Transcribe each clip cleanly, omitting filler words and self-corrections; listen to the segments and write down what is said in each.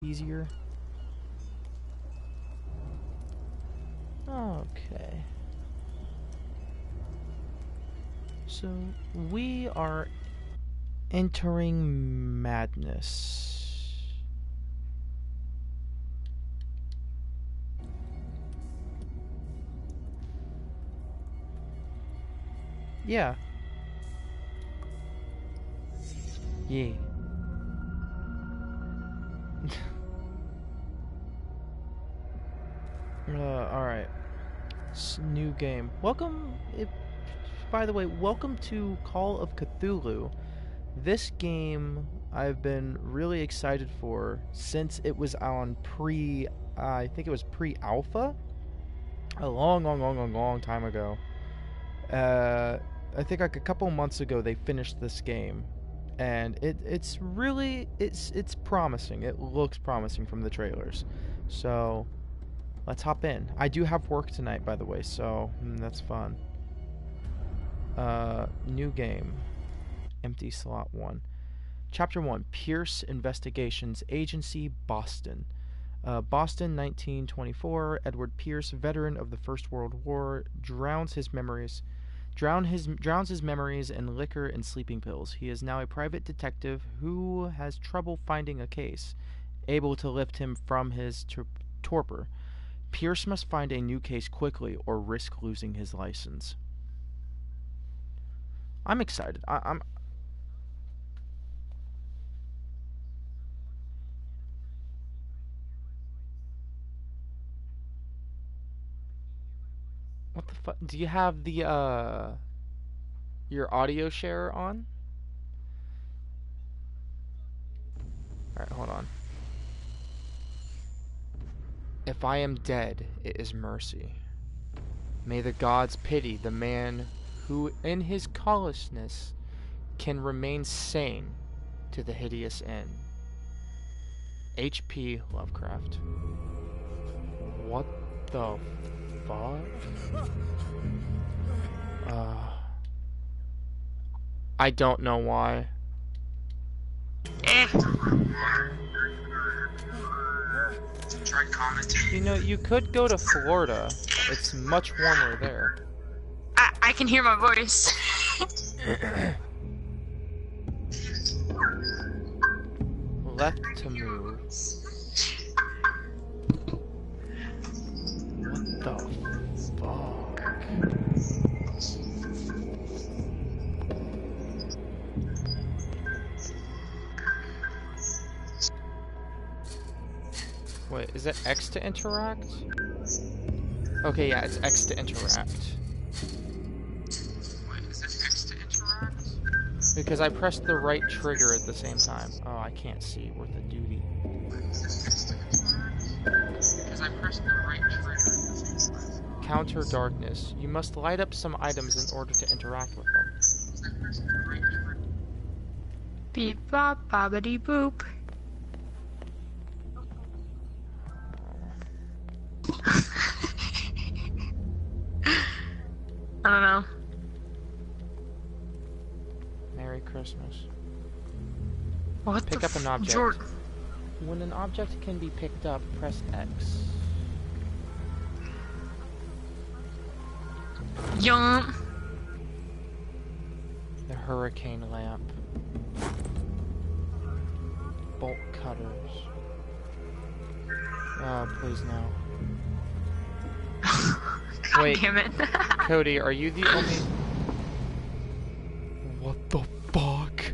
easier. Okay. So we are entering madness. Yeah. Yeah. Alright. New game. Welcome, by the way, welcome to Call of Cthulhu. This game I've been really excited for since it was on I think it was pre-alpha? A long time ago. I think like a couple months ago they finished this game. And it's promising. It looks promising from the trailers. So let's hop in. I do have work tonight, by the way, so that's fun. New game. Empty slot 1. Chapter 1. Pierce Investigations Agency, Boston. Boston, 1924. Edward Pierce, veteran of the First World War, drowns his memories in liquor and sleeping pills. He is now a private detective who has trouble finding a case, able to lift him from his torpor. Pierce must find a new case quickly or risk losing his license. I'm excited. I'm What the fuck? Do you have the your audio share on? Alright, hold on. If I am dead, it is mercy. May the gods pity the man who, in his callousness, can remain sane to the hideous end. H.P. Lovecraft. What the fuck? I don't know why. You know, you could go to Florida. It's much warmer there. I can hear my voice. Left to move. What the fuck? Wait, is it X to interact? Okay, yeah, it's X to interact. Wait, is it X to interact? Because I pressed the right trigger at the same time. Oh, I can't see. Worth a duty. Because I pressed the right trigger at the same time. Counter darkness. You must light up some items in order to interact with them. Beep bop bobbity boop. I don't know. Merry Christmas. What Pick up an object. Jordan. When an object can be picked up, press X. Yum. The hurricane lamp. Bolt cutters. Oh, please no. God Wait, damn it. Cody, are you the only... What the fuck?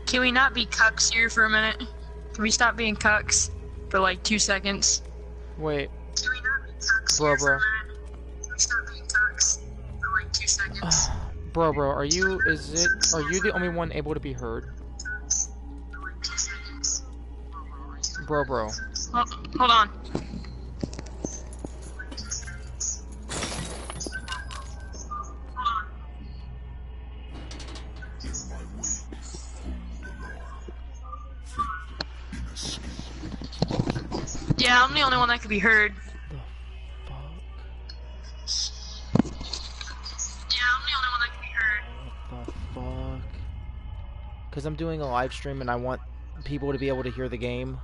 Can we not be cucks here for a minute? Can we stop being cucks for like 2 seconds? Wait. Can we not be cucks Bro, here for bro. a minute? Can we stop being cucks for like 2 seconds? Bro, are you the only one able to be heard? Bro. Oh, hold on. Yeah, I'm the only one that could be heard. The fuck? because I'm doing a live stream and I want people to be able to hear the game.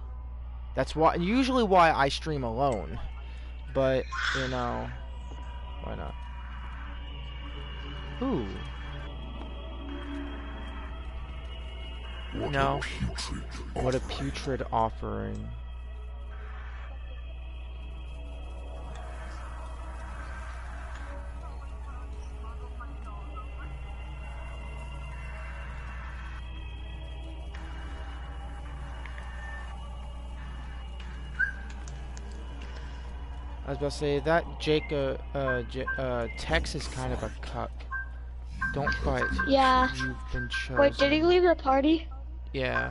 That's usually why I stream alone. But, you know, why not? Ooh. No. What a putrid offering. I was about to say that Tex is kind of a cuck. Don't fight. Yeah. You've been chosen. Wait, did he leave the party? Yeah.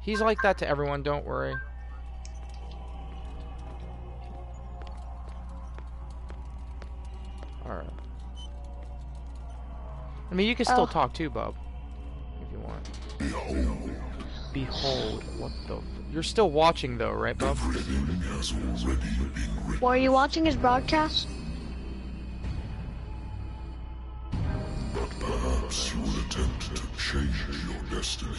He's like that to everyone, don't worry. Alright. I mean, you can still talk too, Bub. If you want. Behold. What the You're still watching though, right, Bub? Were you watching his broadcast? But perhaps you will attempt to change your destiny.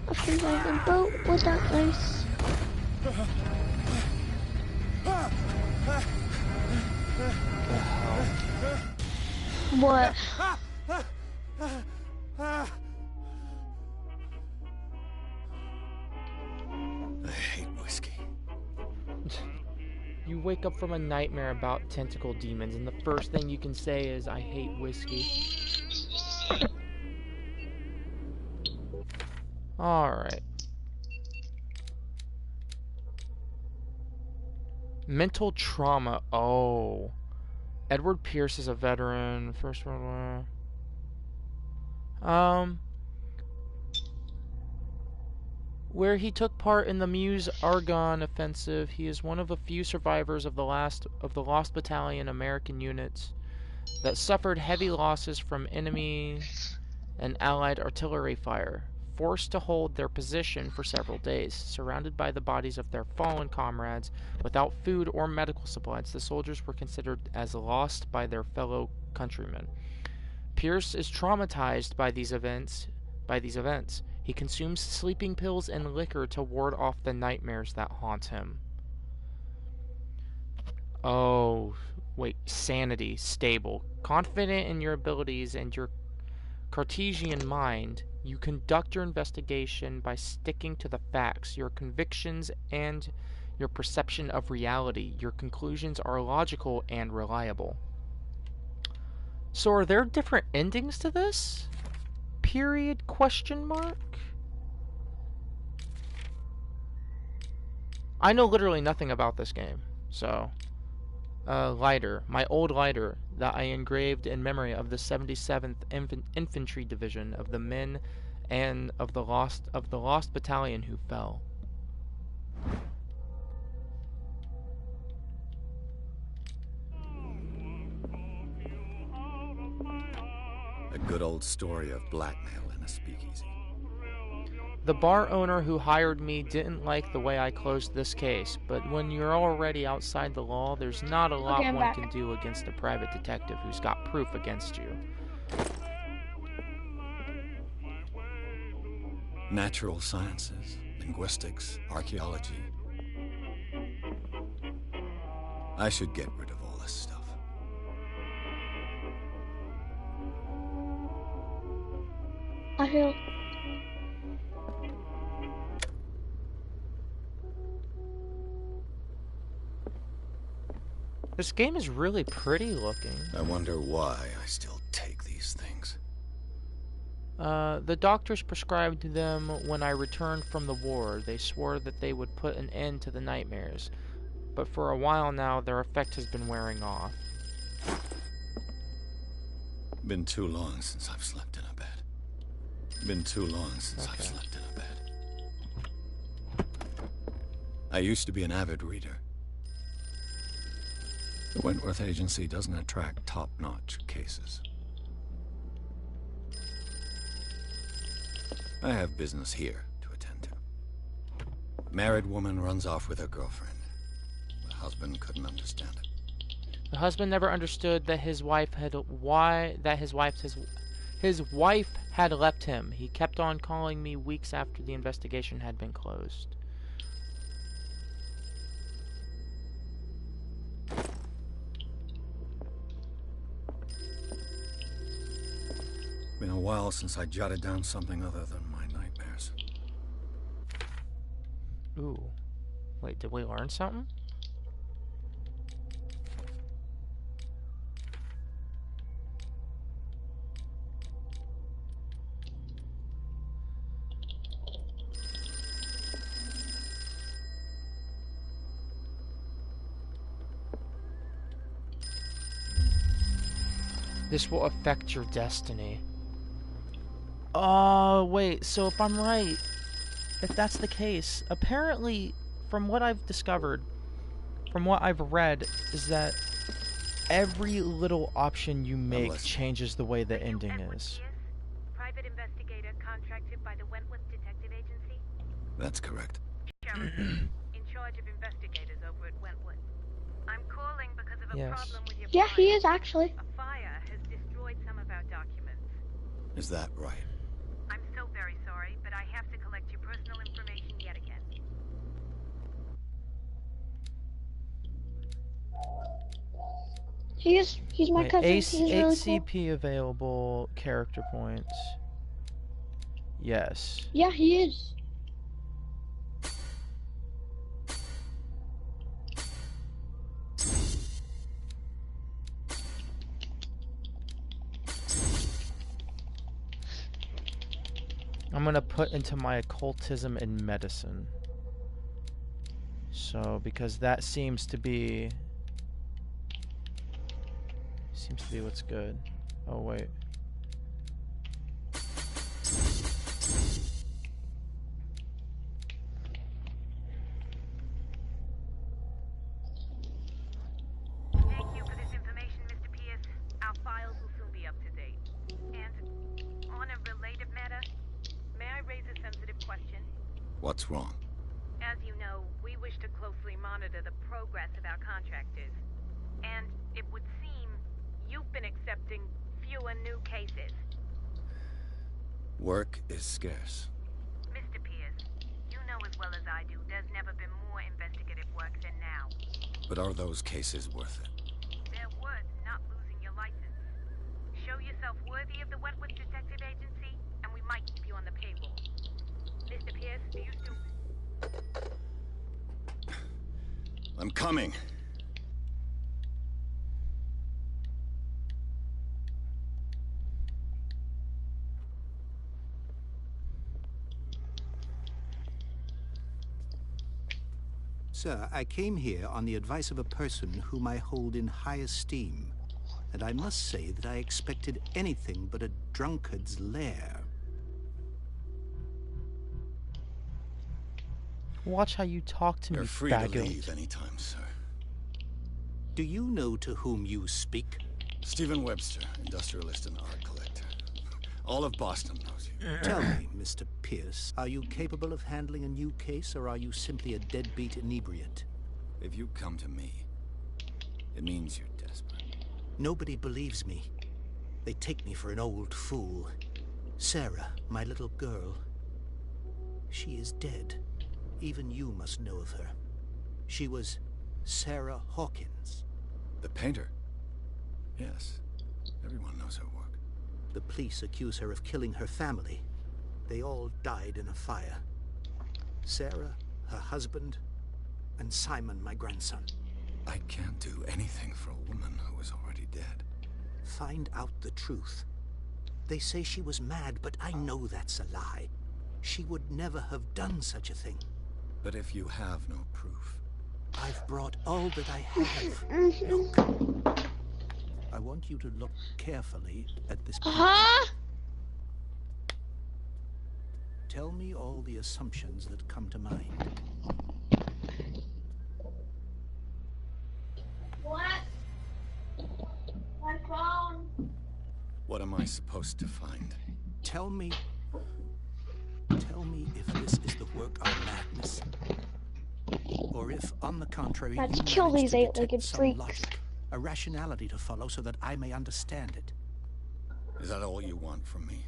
I think I can boat with that place. What? I hate whiskey. You wake up from a nightmare about tentacle demons, and the first thing you can say is, I hate whiskey. Alright. Mental trauma. Oh. Edward Pierce is a veteran. First World War. Where he took part in the Meuse Argonne offensive, he is one of a few survivors of the Lost Battalion American units that suffered heavy losses from enemy and Allied artillery fire. Forced to hold their position for several days, surrounded by the bodies of their fallen comrades, without food or medical supplies, the soldiers were considered as lost by their fellow countrymen. Pierce is traumatized by these events. He consumes sleeping pills and liquor to ward off the nightmares that haunt him. Oh, wait, sanity, stable. Confident in your abilities and your Cartesian mind, you conduct your investigation by sticking to the facts, your convictions, and your perception of reality. Your conclusions are logical and reliable. So are there different endings to this? Period, question mark? I know literally nothing about this game, so... lighter, my old lighter that I engraved in memory of the 77th Infantry Division, of the men and of the lost battalion who fell. A good old story of blackmail in a speakeasy. The bar owner who hired me didn't like the way I closed this case, but when you're already outside the law, there's not a lot one can do against a private detective who's got proof against you. Natural sciences, linguistics, archaeology. I should get rid of all this stuff. I feel... This game is really pretty looking. I wonder why I still take these things. The doctors prescribed them when I returned from the war. They swore that they would put an end to the nightmares, but for a while now their effect has been wearing off. Been too long since I've slept in a bed. Been too long since I've slept in a bed. I used to be an avid reader. The Wentworth Agency doesn't attract top-notch cases. I have business here to attend to. Married woman runs off with her girlfriend. The husband couldn't understand it. The husband never understood that his wife had his wife had left him. He kept on calling me weeks after the investigation had been closed. Been a while since I jotted down something other than my nightmares. Ooh. Wait, did we learn something? This will affect your destiny. Oh, wait, so if I'm right, if that's the case, apparently, from what I've discovered, from what I've read, is that every little option you make changes the way the ending is. Private investigator contracted by the Wentworth Detective Agency? That's correct. In charge of investigators over at Wentworth. I'm calling because of a problem with your Yeah, he file. is actually. A fire has destroyed some of our documents. Is that right? I'm so very sorry, but I have to collect your personal information yet again. He's my Wait, cousin. Ace, He's 8 really cool. CP available, character points. Yes. Yeah, he is. I'm gonna put into my occultism and medicine. So, because that seems to be what's good. Oh, wait. Thank you for this information, Mr. Pierce. Our files will soon be up to date. And on a related matter, may I raise a sensitive question? What's wrong? As you know, we wish to closely monitor the progress of our contractors. And it would seem you've been accepting fewer new cases. Work is scarce. Mr. Pierce, you know as well as I do, there's never been more investigative work than now. But are those cases worth it? They're worth not losing your license. Show yourself worthy of the Wentworth Detective Agency, and we might keep you on the payroll. Mr. Pierce, do you still... I'm coming. Sir, I came here on the advice of a person whom I hold in high esteem, and I must say that I expected anything but a drunkard's lair. Watch how you talk to You're me, free to faggot. leave anytime, sir. Do you know to whom you speak? Stephen Webster, industrialist and art collector. All of Boston knows you. Tell me, Mr. Pierce, are you capable of handling a new case, or are you simply a deadbeat inebriate? If you come to me, it means you're desperate. Nobody believes me. They take me for an old fool. Sarah, my little girl, she is dead. Even you must know of her. She was Sarah Hawkins. The painter? Yes. Everyone knows her work. The police accuse her of killing her family. They all died in a fire. Sarah, her husband, and Simon, my grandson. I can't do anything for a woman who is already dead. Find out the truth. They say she was mad, but I know that's a lie. She would never have done such a thing. But if you have no proof... I've brought all that I have. Look. I want you to look carefully at this paper. Tell me all the assumptions that come to mind. What? My phone. What am I supposed to find? Tell me if this is the work of madness, or if, on the contrary, Let's you kill manage these to eight-legged detect some freaks. logic. a rationality to follow so that I may understand it. Is that all you want from me?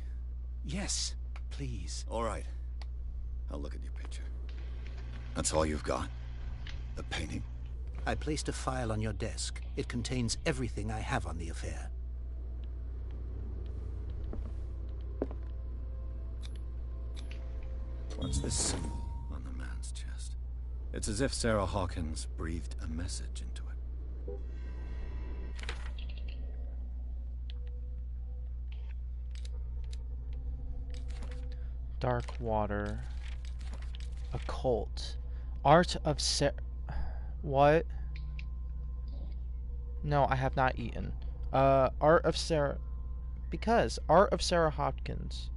Yes, please. All right. I'll look at your picture. That's all you've got? The painting? I placed a file on your desk. It contains everything I have on the affair. What's this symbol on the man's chest? It's as if Sarah Hawkins breathed a message into it. Dark water. Occult. Art of What? No, I have not eaten. Art of Sarah... Because. Art of Sarah Hopkins.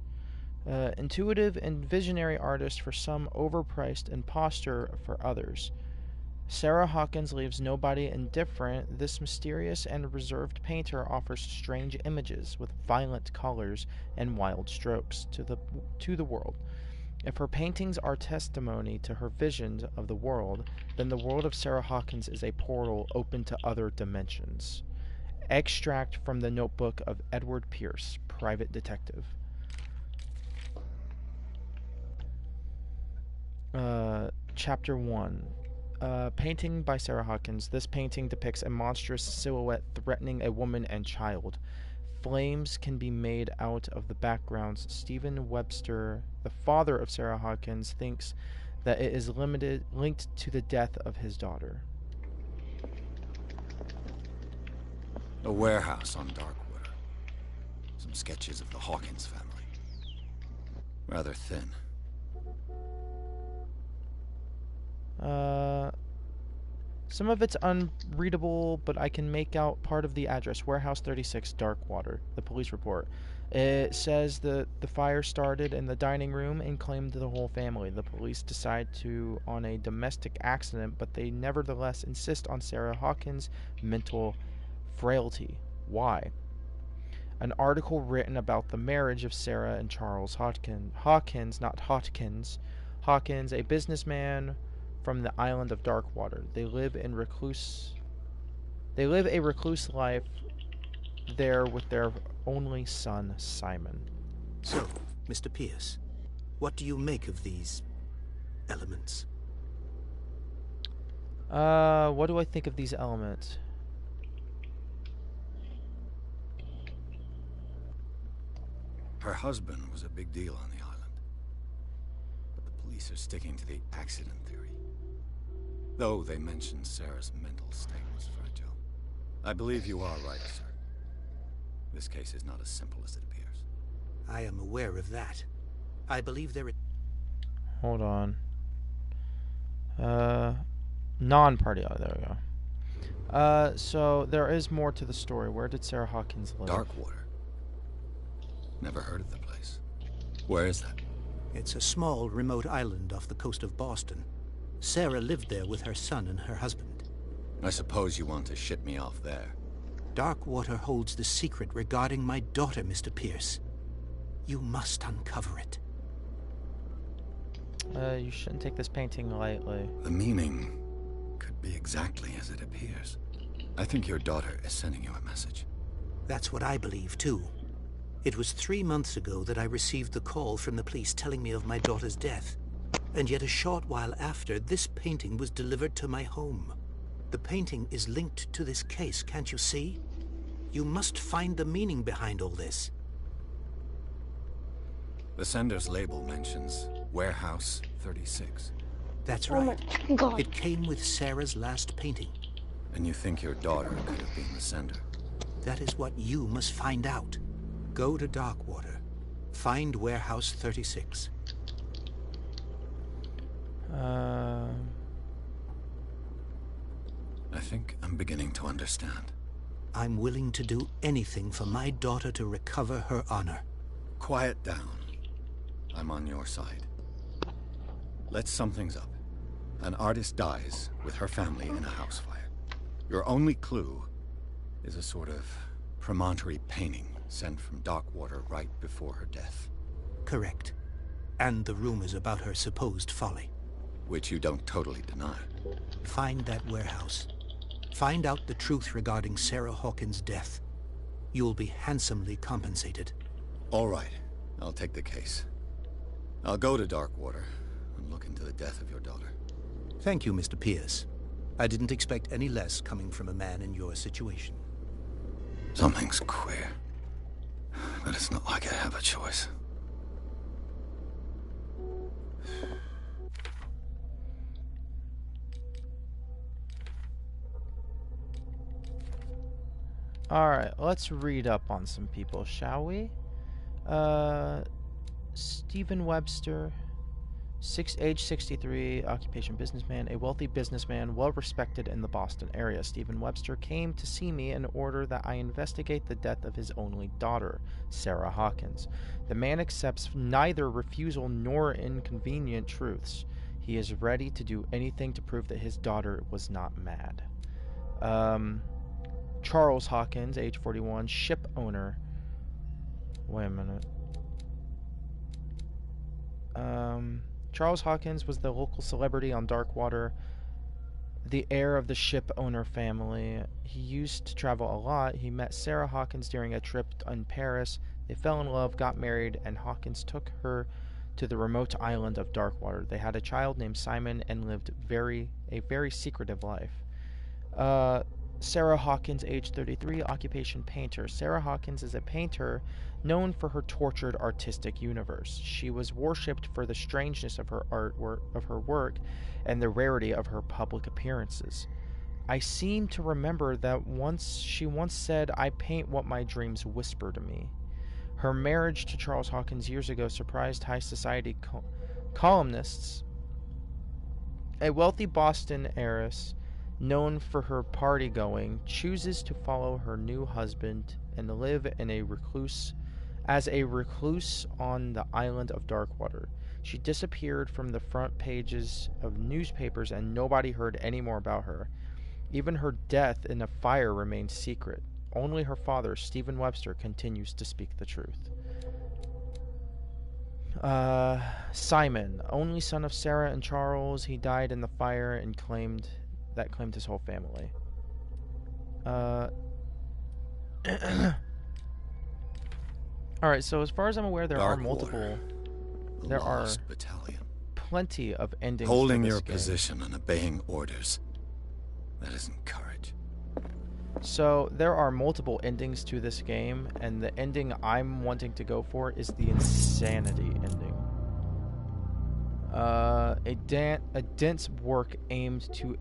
Intuitive and visionary artist for some, overpriced imposter for others. Sarah Hawkins leaves nobody indifferent. This mysterious and reserved painter offers strange images with violent colors and wild strokes to the world. If her paintings are testimony to her visions of the world, then the world of Sarah Hawkins is a portal open to other dimensions. Extract from the notebook of Edward Pierce, private detective. Chapter 1. Painting by Sarah Hawkins. This painting depicts a monstrous silhouette threatening a woman and child. Flames can be made out of the backgrounds. Stephen Webster, the father of Sarah Hawkins, thinks that it is linked to the death of his daughter. A warehouse on Darkwater. Some sketches of the Hawkins family. Rather thin. Some of it's unreadable, but I can make out part of the address. Warehouse 36, Darkwater. The police report. It says that the fire started in the dining room and claimed the whole family. The police decide on a domestic accident, but they nevertheless insist on Sarah Hawkins' mental frailty. Why? An article written about the marriage of Sarah and Charles Hawkins, not Hotkins. Hawkins, a businessman from the island of Darkwater. They live a recluse life there with their only son, Simon. So, Mr. Pierce, what do you make of these elements? What do I think of these elements? Her husband was a big deal on the island. But the police are sticking to the accident theory. Though they mentioned Sarah's mental state was fragile. I believe you are right, sir. This case is not as simple as it appears. I am aware of that. I believe there is... Hold on. Non-party. Oh, there we go. So there is more to the story. Where did Sarah Hawkins live? Darkwater. Never heard of the place. Where is that? It's a small, remote island off the coast of Boston. Sarah lived there with her son and her husband. I suppose you want to ship me off there. Darkwater holds the secret regarding my daughter, Mr. Pierce. You must uncover it. You shouldn't take this painting lightly. The meaning could be exactly as it appears. I think your daughter is sending you a message. That's what I believe, too. It was 3 months ago that I received the call from the police telling me of my daughter's death. And yet a short while after, this painting was delivered to my home. The painting is linked to this case, can't you see? You must find the meaning behind all this. The sender's label mentions Warehouse 36. That's Oh right. my god. It came with Sarah's last painting. And you think your daughter could have been the sender? That is what you must find out. Go to Darkwater. Find Warehouse 36. I think I'm beginning to understand. I'm willing to do anything for my daughter to recover her honor. Quiet down. I'm on your side. Let's sum things up. An artist dies with her family in a house fire. Your only clue is a sort of promontory painting sent from Darkwater right before her death. Correct. And the rumors about her supposed folly. Which you don't totally deny. Find that warehouse. Find out the truth regarding Sarah Hawkins' death. You'll be handsomely compensated. All right. I'll take the case. I'll go to Darkwater and look into the death of your daughter. Thank you, Mr. Pierce. I didn't expect any less coming from a man in your situation. Something's queer. But it's not like I have a choice. Alright, let's read up on some people, shall we? Stephen Webster, age 63, occupation businessman, a wealthy businessman, well respected in the Boston area. Stephen Webster came to see me in order that I investigate the death of his only daughter, Sarah Hawkins. The man accepts neither refusal nor inconvenient truths. He is ready to do anything to prove that his daughter was not mad. Charles Hawkins, age 41, ship owner. Wait a minute. Charles Hawkins was the local celebrity on Darkwater, the heir of the ship owner family. He used to travel a lot. He met Sarah Hawkins during a trip in Paris. They fell in love, got married, and Hawkins took her to the remote island of Darkwater. They had a child named Simon and lived a very secretive life. Sarah Hawkins, age 33, occupation painter. Sarah Hawkins is a painter known for her tortured artistic universe. She was worshipped for the strangeness of her work and the rarity of her public appearances. I seem to remember that she once said, "I paint what my dreams whisper to me." Her marriage to Charles Hawkins years ago surprised high society columnists. A wealthy Boston heiress known for her party-going, chooses to follow her new husband and live as a recluse on the island of Darkwater. She disappeared from the front pages of newspapers and nobody heard any more about her. Even her death in a fire remains secret. Only her father, Stephen Webster, continues to speak the truth. Simon, only son of Sarah and Charles. He died in the fire and claimed his whole family. Alright, so as far as I'm aware, there are battalion. Plenty of endings. Holding to this your game. position and obeying orders. That isn't courage. So there are multiple endings to this game, and the ending I'm wanting to go for is the insanity ending. A dense work aimed to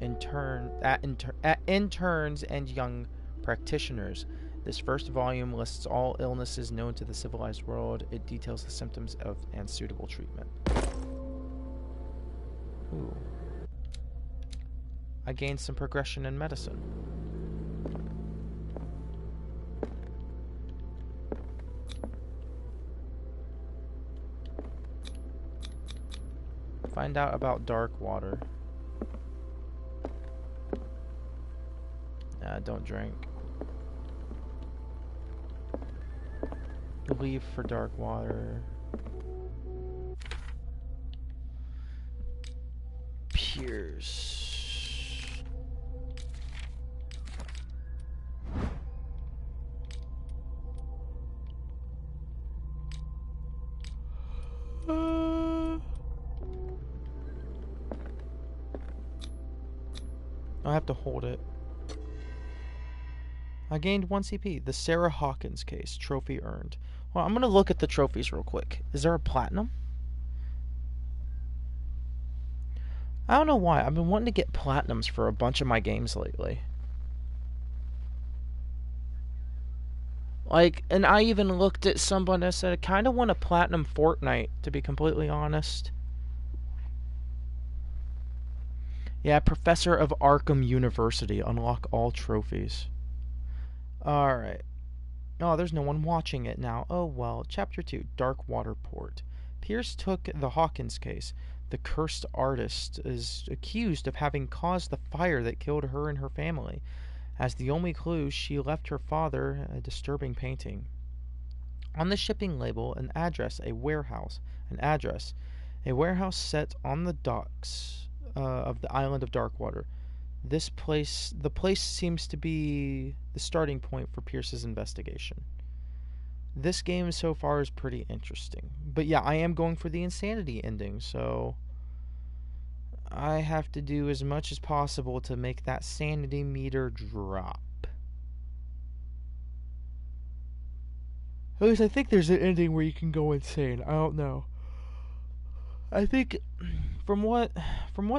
at interns and young practitioners. This first volume lists all illnesses known to the civilized world. It details the symptoms and suitable treatment. Ooh. I gained some progression in medicine. Find out about Darkwater. Don't drink. Leave for Darkwater. Pierce. I have to hold it. I gained 1 CP. The Sarah Hawkins case. Trophy earned. Well, I'm going to look at the trophies real quick. Is there a platinum? I don't know why. I've been wanting to get platinums for a bunch of my games lately. Like, and I even looked at someone that said, I kind of want a platinum Fortnite, to be completely honest. Yeah, Professor of Arkham University. Unlock all trophies. Alright. Oh, there's no one watching it now. Oh well. Chapter 2, Darkwater Port. Pierce took the Hawkins case. The cursed artist is accused of having caused the fire that killed her and her family. As the only clue, she left her father a disturbing painting. On the shipping label, an address, a warehouse. A warehouse set on the docks of the island of Darkwater. The place seems to be the starting point for Pierce's investigation. This game so far is pretty interesting. But yeah, I am going for the insanity ending, so I have to do as much as possible to make that sanity meter drop. At least I think there's an ending where you can go insane. I don't know. I think from what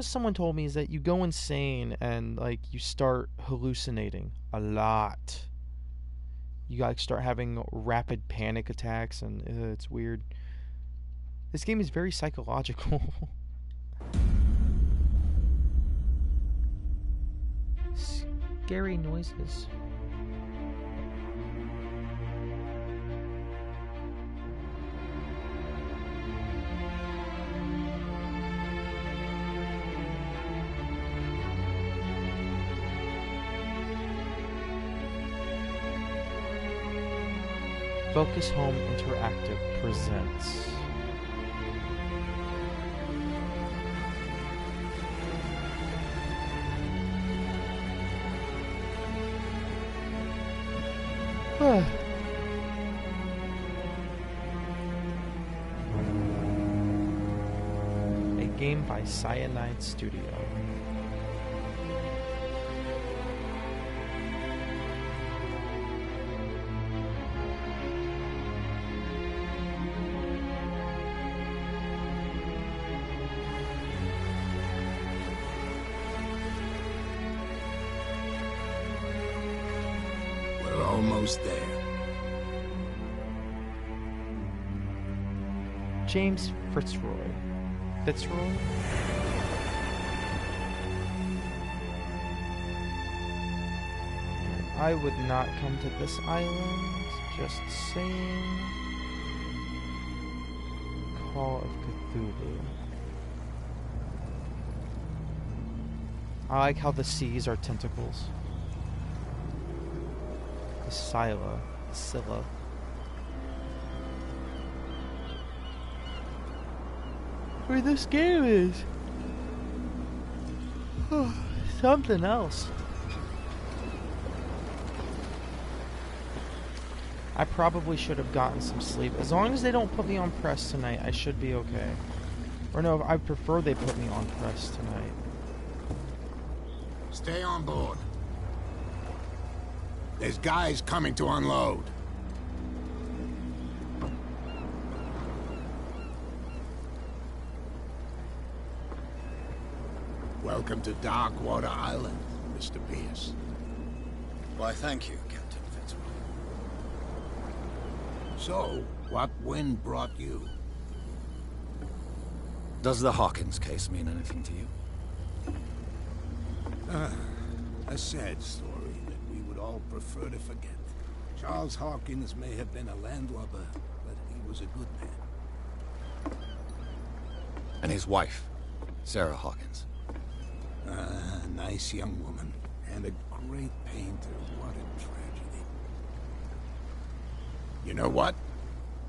someone told me is that you go insane and like you start hallucinating a lot. You like start having rapid panic attacks and it's weird. This game is very psychological. Scary noises. Focus Home Interactive presents a game by Cyanide Studio. Almost there. James Fitzroy. I would not come to this island. Just saying. Call of Cthulhu. I like how the seas are tentacles. Scylla. Where this game is something else. I probably should have gotten some sleep. As long as they don't put me on press tonight, I should be okay. Or no, I prefer they put me on press tonight. Stay on board. There's guys coming to unload. Welcome to Darkwater Island, Mr. Pierce. Why, thank you, Captain Fitzroy. So, what wind brought you? Does the Hawkins case mean anything to you? A sad story that we would all prefer to forget. Charles Hawkins may have been a landlubber, but he was a good man. And his wife, Sarah Hawkins. A nice young woman, and a great painter. What a tragedy. You know what?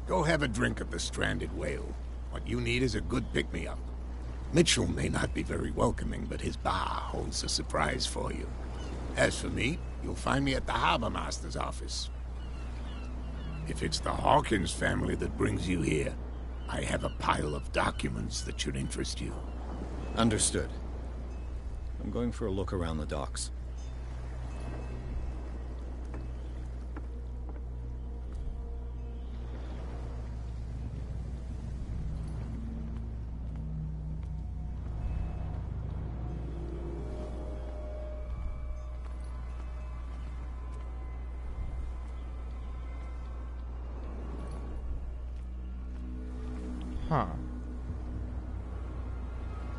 Go have a drink at the Stranded Whale. What you need is a good pick-me-up. Mitchell may not be very welcoming, but his bar holds a surprise for you. As for me, you'll find me at the Harbor Master's office. If it's the Hawkins family that brings you here, I have a pile of documents that should interest you. Understood. I'm going for a look around the docks. Huh.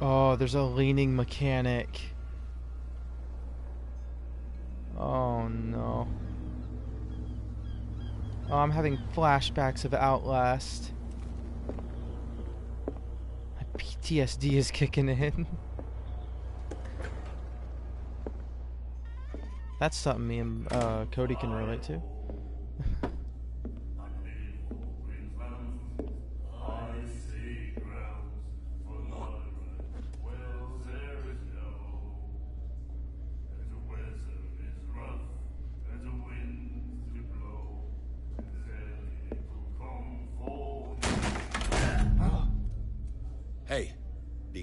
Oh, there's a leaning mechanic. Oh no. Oh, I'm having flashbacks of Outlast. My PTSD is kicking in. That's something me and Cody can relate to.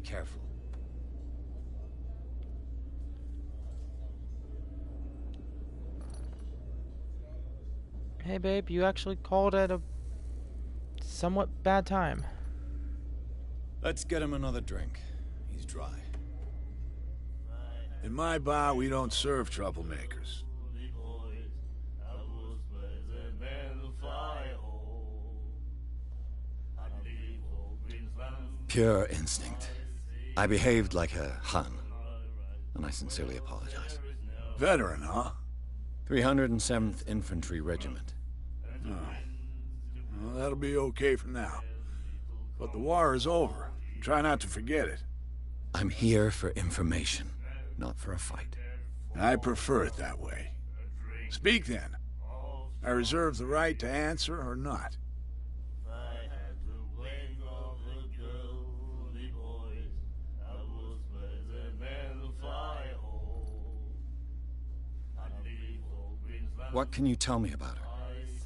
Be careful. Hey, babe, you actually called at a somewhat bad time. Let's get him another drink. He's dry. In my bar, we don't serve troublemakers. Pure instinct. I behaved like a Hun, and I sincerely apologize. Veteran, huh? 307th Infantry Regiment. Oh. Well, that'll be okay for now. But the war is over. Try not to forget it. I'm here for information, not for a fight. I prefer it that way. Speak then. I reserve the right to answer or not. What can you tell me about her?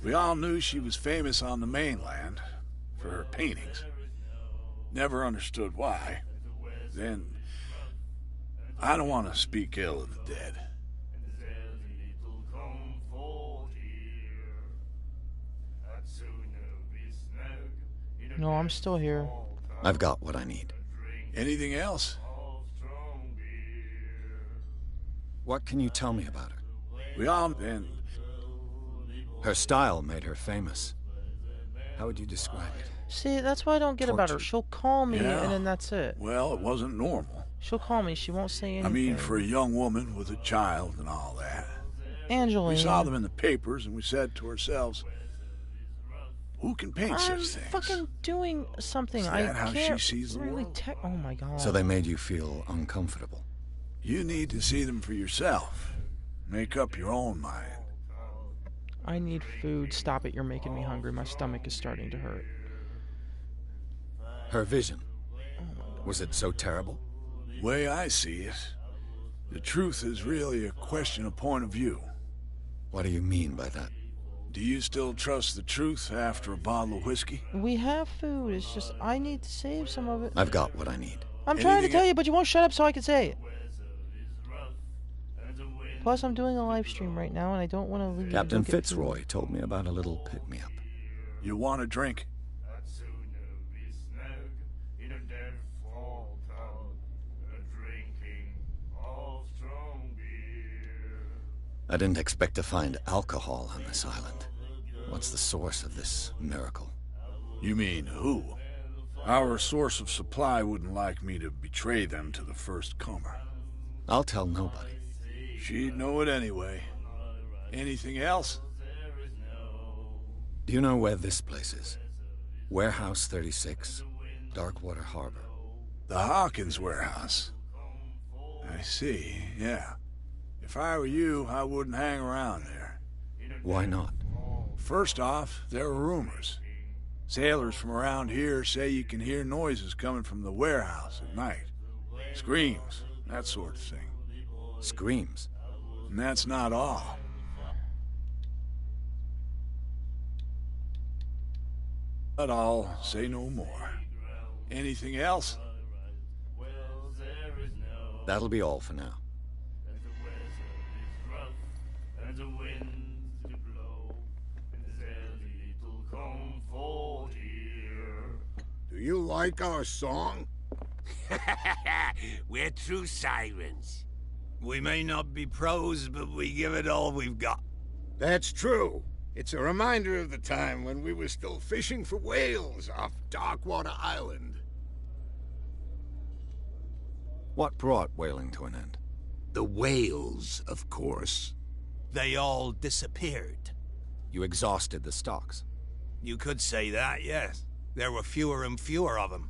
We all knew she was famous on the mainland for her paintings. Never understood why. Then, I don't want to speak ill of the dead. No, I'm still here. I've got what I need. Anything else? What can you tell me about her? We all then. Her style made her famous. How would you describe it? See, that's what I don't get about her. Tortured. She'll call me, Yeah. and then that's it. Well, it wasn't normal. She'll call me. She won't say anything. I mean, for a young woman with a child and all that. Angeline. We saw them in the papers, and we said to ourselves, who can paint I'm such things? fucking doing something. Is I that how she can't sees the really world? Oh my god. So they made you feel uncomfortable. You need to see them for yourself. Make up your own mind. I need food. Stop it. You're making me hungry. My stomach is starting to hurt. Her vision. Was it so terrible? Way I see it, the truth is really a question of point of view. What do you mean by that? Do you still trust the truth after a bottle of whiskey? We have food. It's just I need to save some of it. I've got what I need. I'm trying to Anything tell you, but you won't shut up so I can say it. Plus, I'm doing a live stream right now, and I don't want to leave. Captain Fitzroy told me about a little pick-me-up. You want a drink? I didn't expect to find alcohol on this island. What's the source of this miracle? You mean who? Our source of supply wouldn't like me to betray them to the first comer. I'll tell nobody. She'd know it anyway. Anything else? Do you know where this place is? Warehouse 36, Darkwater Harbor. The Hawkins warehouse. I see, yeah. If I were you, I wouldn't hang around there. Why not? First off, there are rumors. Sailors from around here say you can hear noises coming from the warehouse at night. Screams, that sort of thing. Screams. And that's not all. But I'll say no more. Anything else? That'll be all for now. Do you like our song? We're true sirens. We may not be pros, but we give it all we've got. That's true. It's a reminder of the time when we were still fishing for whales off Darkwater Island. What brought whaling to an end? The whales, of course. They all disappeared. You exhausted the stocks. You could say that, yes. There were fewer and fewer of them.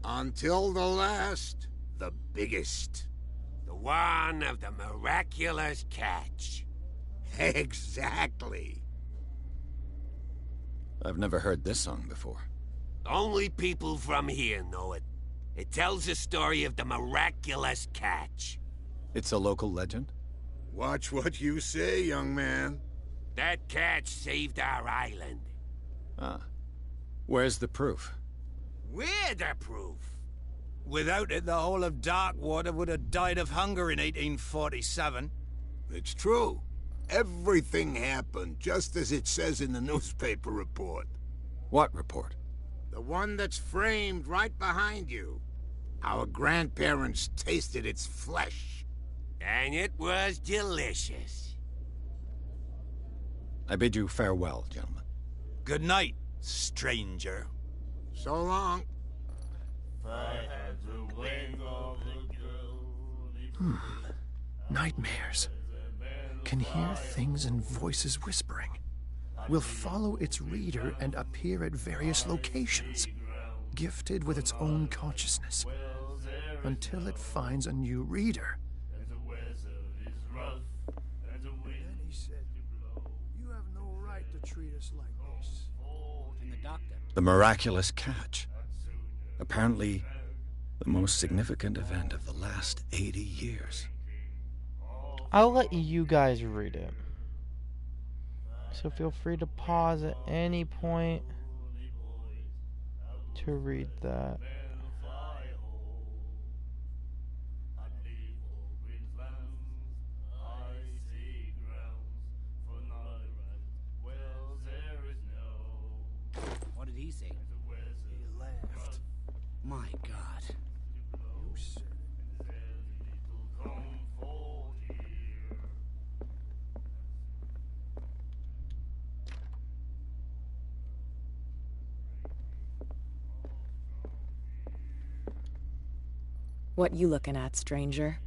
Until the last. The biggest. The one of the miraculous catch. Exactly. I've never heard this song before. Only people from here know it. It tells the story of the miraculous catch. It's a local legend? Watch what you say, young man. That catch saved our island. Ah. Where's the proof? We're the proof. Without it, the whole of Darkwater would have died of hunger in 1847. It's true. Everything happened just as it says in the newspaper report. What report? The one that's framed right behind you. Our grandparents tasted its flesh. And it was delicious. I bid you farewell, gentlemen. Good night, stranger. So long. Nightmares. Can hear things and voices whispering. Will follow its reader and appear at various locations, gifted with its own consciousness, until it finds a new reader. Then he said, "You have no right to treat us like this." And the doctor. The miraculous catch. Apparently, the most significant event of the last 80 years. I'll let you guys read it. So feel free to pause at any point to read that. What did he say? He laughed. My God. You said it. What you looking at, stranger?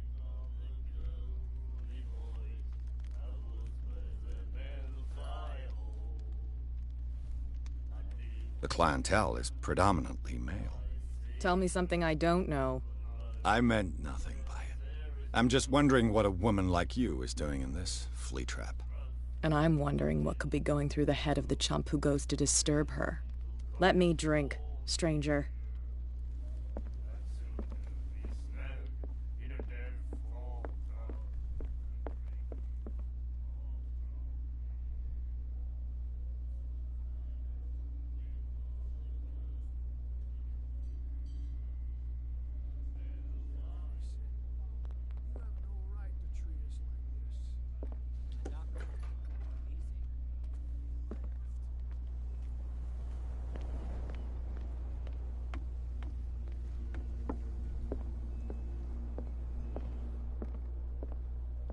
The clientele is predominantly male. Tell me something I don't know. I meant nothing by it. I'm just wondering what a woman like you is doing in this flea trap. And I'm wondering what could be going through the head of the chump who goes to disturb her. Let me drink, stranger.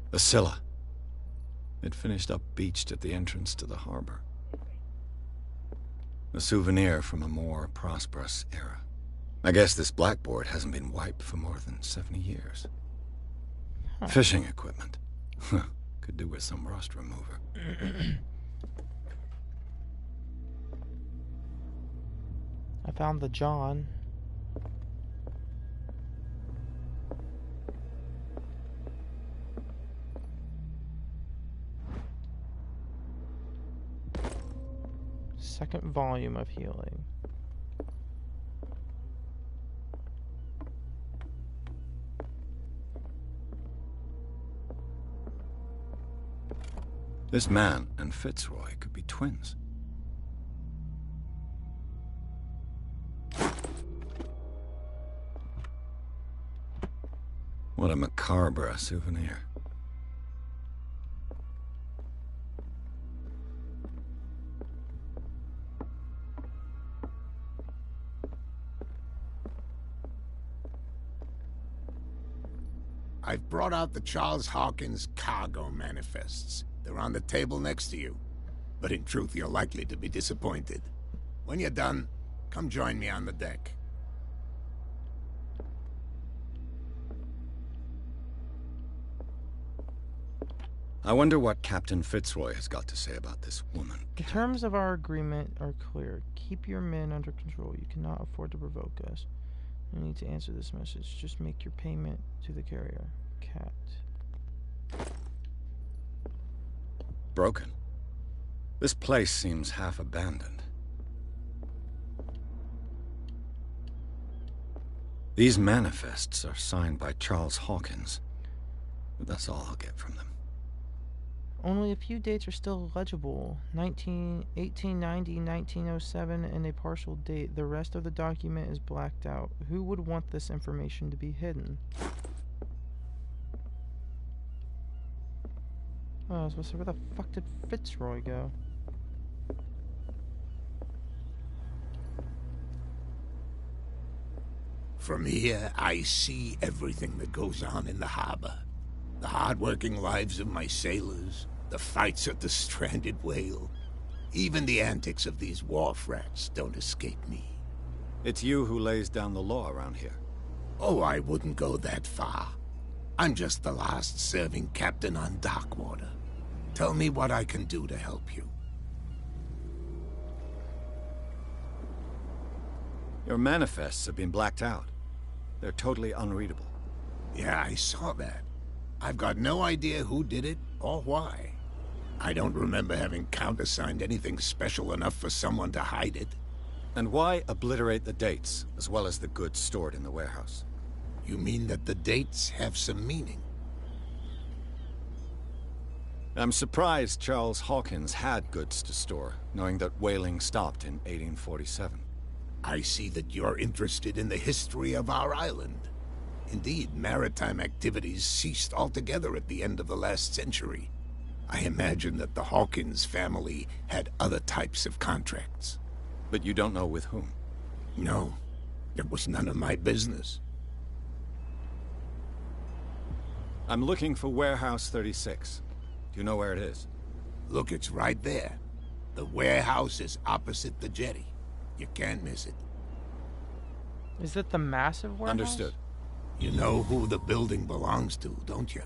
The Scylla. It finished up beached at the entrance to the harbor. A souvenir from a more prosperous era. I guess this blackboard hasn't been wiped for more than 70 years. Huh. Fishing equipment. Could do with some rust remover. I found the John. Second volume of healing. This man and Fitzroy could be twins. What a macabre souvenir. I've brought out the Charles Hawkins cargo manifests. They're on the table next to you. But in truth, you're likely to be disappointed. When you're done, come join me on the deck. I wonder what Captain Fitzroy has got to say about this woman. The terms of our agreement are clear. Keep your men under control. You cannot afford to provoke us. You need to answer this message. Just make your payment to the carrier. Cat. Broken. This place seems half abandoned. These manifests are signed by Charles Hawkins, but that's all I'll get from them. Only a few dates are still legible. 1890, 1907, and a partial date. The rest of the document is blacked out. Who would want this information to be hidden? Oh, I was supposed to say, where the fuck did Fitzroy go? From here, I see everything that goes on in the harbor. The hard-working lives of my sailors, the fights at the stranded whale. Even the antics of these wharf rats don't escape me. It's you who lays down the law around here. Oh, I wouldn't go that far. I'm just the last serving captain on Darkwater. Tell me what I can do to help you. Your manifests have been blacked out. They're totally unreadable. Yeah, I saw that. I've got no idea who did it or why. I don't remember having countersigned anything special enough for someone to hide it. And why obliterate the dates, as well as the goods stored in the warehouse? You mean that the dates have some meaning? I'm surprised Charles Hawkins had goods to store, knowing that whaling stopped in 1847. I see that you're interested in the history of our island. Indeed, maritime activities ceased altogether at the end of the last century. I imagine that the Hawkins family had other types of contracts. But you don't know with whom? No, it was none of my business. I'm looking for Warehouse 36. Do you know where it is? Look, it's right there. The warehouse is opposite the jetty. You can't miss it. Is it the massive warehouse? Understood. You know who the building belongs to, don't you?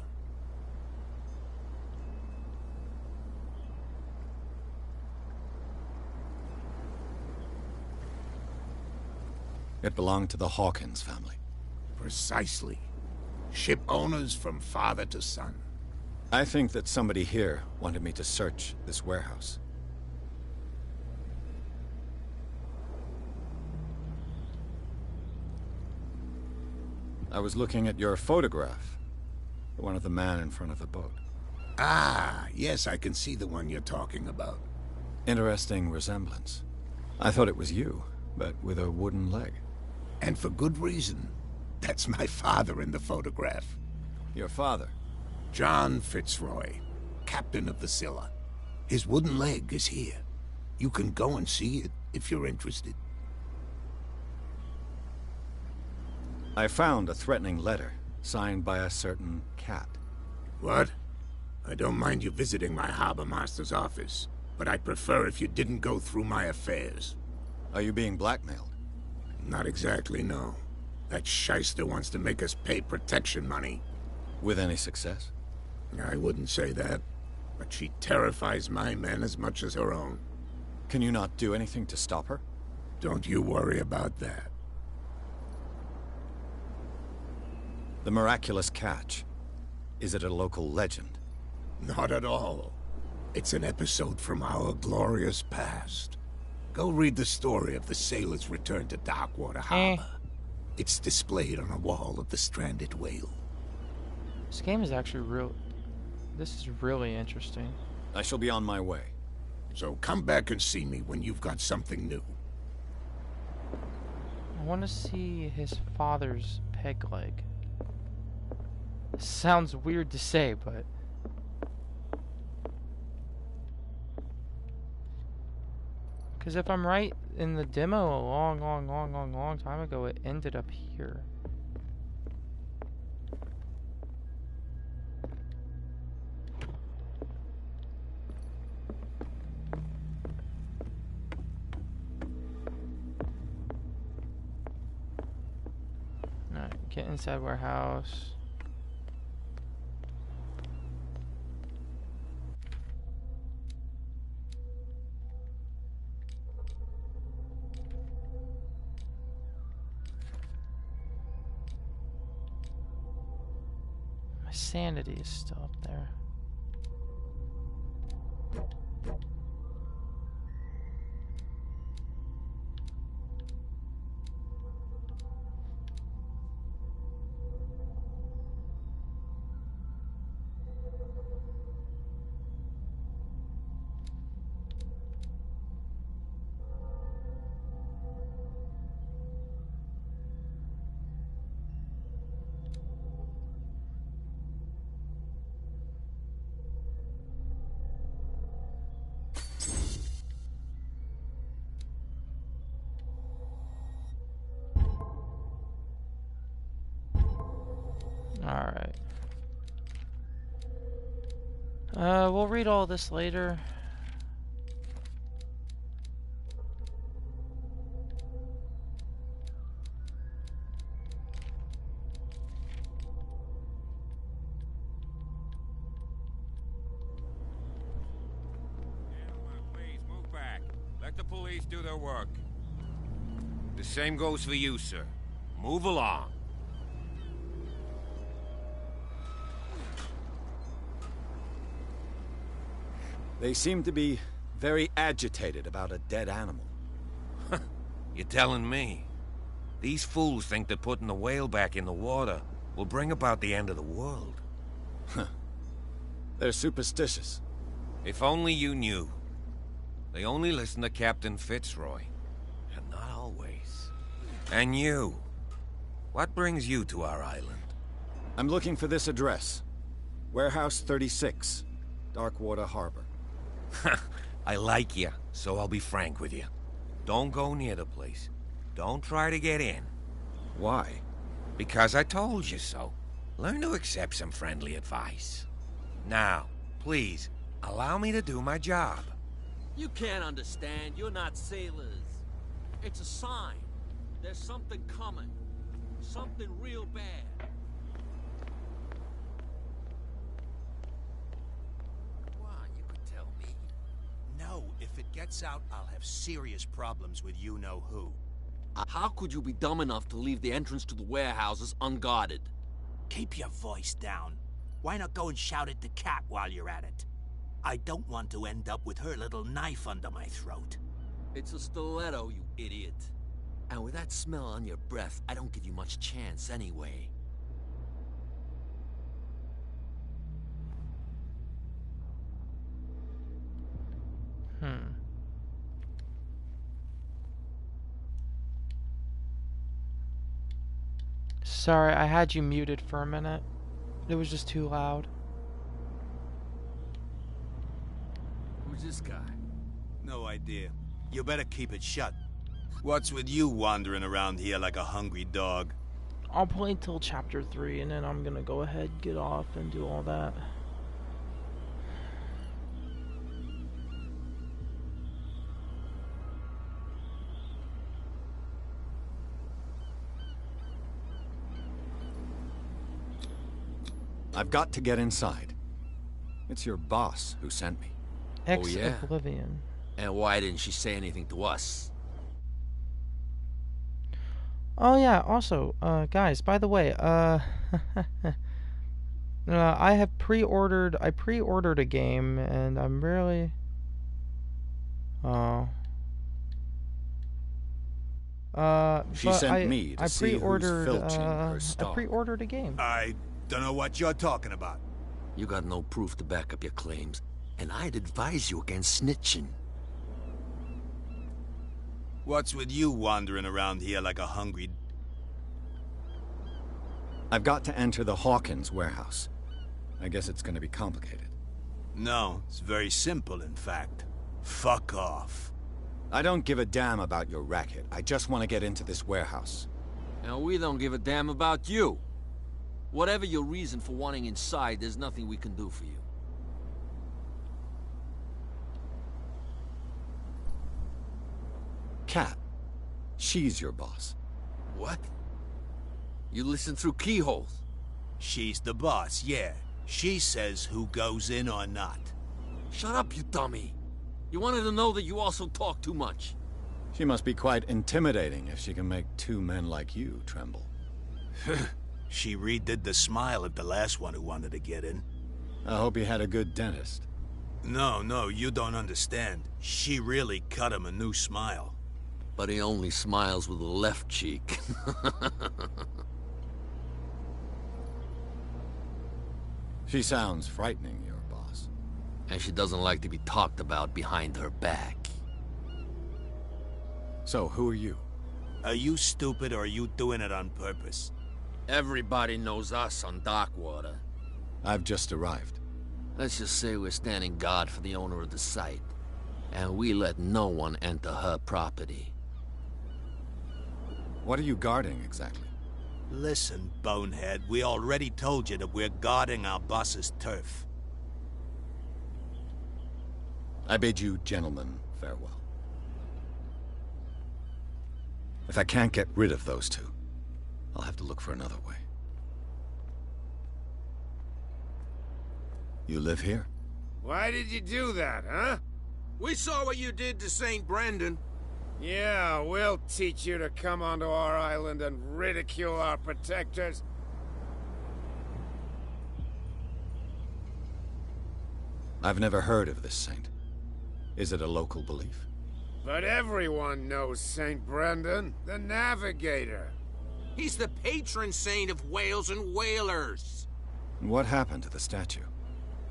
It belonged to the Hawkins family. Precisely. Ship owners from father to son. I think that somebody here wanted me to search this warehouse. I was looking at your photograph. The one of the man in front of the boat. Ah, yes, I can see the one you're talking about. Interesting resemblance. I thought it was you, but with a wooden leg. And for good reason. That's my father in the photograph. Your father? John Fitzroy, captain of the Scylla. His wooden leg is here. You can go and see it if you're interested. I found a threatening letter, signed by a certain cat. What? I don't mind you visiting my harbor master's office, but I'd prefer if you didn't go through my affairs. Are you being blackmailed? Not exactly, no. That shyster wants to make us pay protection money. With any success? I wouldn't say that, but she terrifies my men as much as her own. Can you not do anything to stop her? Don't you worry about that. The miraculous catch. Is it a local legend? Not at all. It's an episode from our glorious past. Go read the story of the sailor's return to Darkwater Harbor. It's displayed on a wall of the stranded whale. This game is actually real. This is really interesting. I shall be on my way. So come back and see me when you've got something new. I want to see his father's peg leg. Sounds weird to say, but... Because if I'm right, in the demo a long time ago, it ended up here. Alright, get inside warehouse. My sanity is still up there. Alright. We'll read all this later. Please move back. Let the police do their work. The same goes for you, sir. Move along. They seem to be very agitated about a dead animal. You're telling me? These fools think that putting the whale back in the water will bring about the end of the world. They're superstitious. If only you knew. They only listen to Captain Fitzroy. And not always. And you. What brings you to our island? I'm looking for this address. Warehouse 36, Darkwater Harbor. I like you, so I'll be frank with you. Don't go near the place. Don't try to get in. Why? Because I told you so. Learn to accept some friendly advice. Now, please, allow me to do my job. You can't understand. You're not sailors. It's a sign. There's something coming. Something real bad. No, if it gets out, I'll have serious problems with you-know-who. How could you be dumb enough to leave the entrance to the warehouses unguarded? Keep your voice down. Why not go and shout at the cat while you're at it? I don't want to end up with her little knife under my throat. It's a stiletto, you idiot. And with that smell on your breath, I don't give you much chance anyway. Sorry, I had you muted for a minute. It was just too loud. Who's this guy? No idea. You better keep it shut. What's with you wandering around here like a hungry dog? I'll play till chapter 3 and then I'm gonna go ahead, get off, and do all that. I've got to get inside. It's your boss who sent me. Ex-Oblivion. And why didn't she say anything to us? Oh yeah, also, guys, by the way, I pre-ordered a game, and I'm really... She sent me to see who's filching her stock. I pre-ordered a game. I don't know what you're talking about. You got no proof to back up your claims, and I'd advise you against snitching. What's with you wandering around here like a hungry... I've got to enter the Hawkins warehouse. I guess it's gonna be complicated. No, it's very simple, in fact. Fuck off. I don't give a damn about your racket. I just want to get into this warehouse. And we don't give a damn about you. Whatever your reason for wanting inside, there's nothing we can do for you. Kat. She's your boss. What? You listen through keyholes. She's the boss, yeah. She says who goes in or not. Shut up, you dummy. You wanted to know that you also talk too much. She must be quite intimidating if she can make two men like you tremble. She redid the smile at the last one who wanted to get in. I hope he had a good dentist. No, you don't understand. She really cut him a new smile. But he only smiles with the left cheek. She sounds frightening, your boss. And she doesn't like to be talked about behind her back. So, who are you? Are you stupid or are you doing it on purpose? Everybody knows us on Darkwater. I've just arrived. Let's just say we're standing guard for the owner of the site. And we let no one enter her property. What are you guarding, exactly? Listen, bonehead, we already told you that we're guarding our boss's turf. I bid you gentlemen farewell. If I can't get rid of those two, I'll have to look for another way. You live here? Why did you do that, huh? We saw what you did to St. Brendan. Yeah, we'll teach you to come onto our island and ridicule our protectors. I've never heard of this saint. Is it a local belief? But everyone knows St. Brendan, the Navigator. He's the patron saint of whales and whalers. What happened to the statue?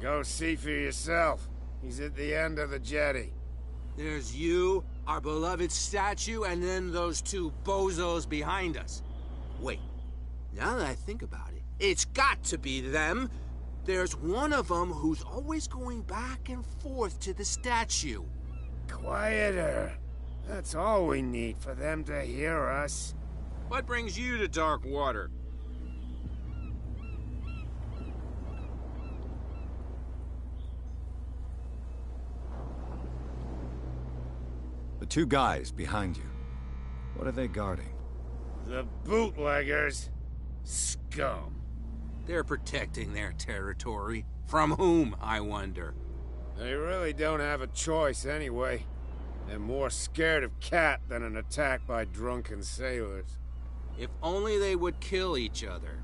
Go see for yourself. He's at the end of the jetty. There's you, our beloved statue, and then those two bozos behind us. Wait, now that I think about it, it's got to be them. There's one of them who's always going back and forth to the statue. Quieter. That's all we need for them to hear us. What brings you to dark water? The two guys behind you. What are they guarding? The bootleggers. Scum. They're protecting their territory. From whom, I wonder? They really don't have a choice anyway. They're more scared of Cat than an attack by drunken sailors. If only they would kill each other.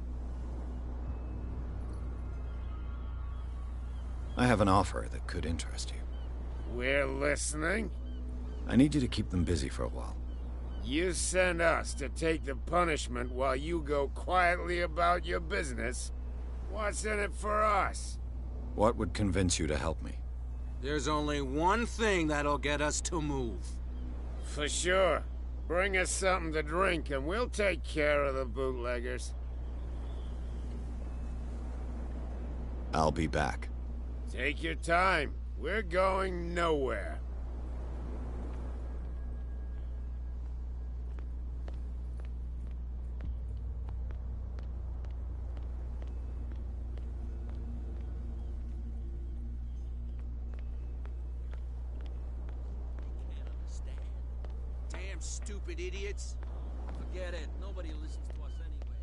I have an offer that could interest you. We're listening. I need you to keep them busy for a while. You send us to take the punishment while you go quietly about your business. What's in it for us? What would convince you to help me? There's only one thing that'll get us to move. For sure. Bring us something to drink and we'll take care of the bootleggers. I'll be back. Take your time. We're going nowhere. Damn stupid idiots. Forget it. Nobody listens to us anyway.